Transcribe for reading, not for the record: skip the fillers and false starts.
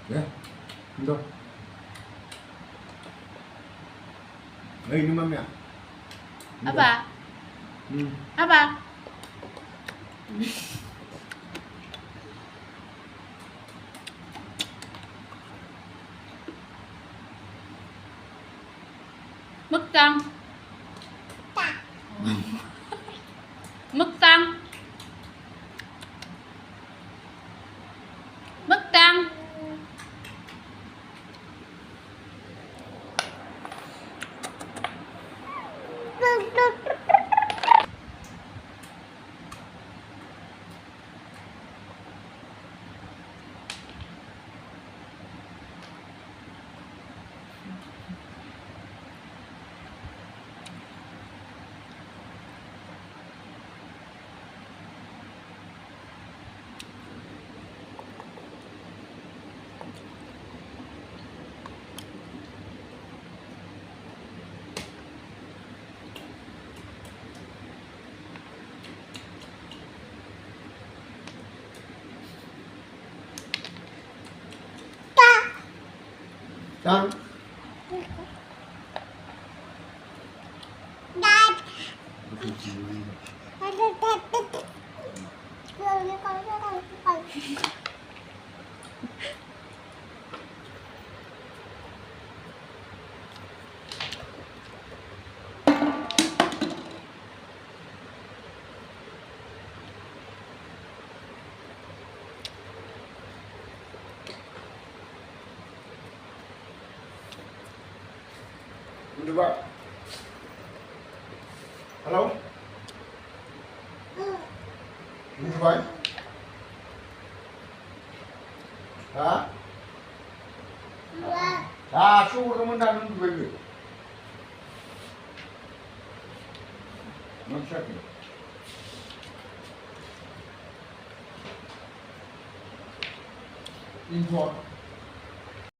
Ya, bentar. Ini mami ya. Apa? Hmm. Apa? Mất cân. Mất cân. Mất cân. Done. Dad. Coba. Halo. Ini coba. Hah? Ah, suruh kamu dalam dulu. Masuk. Import.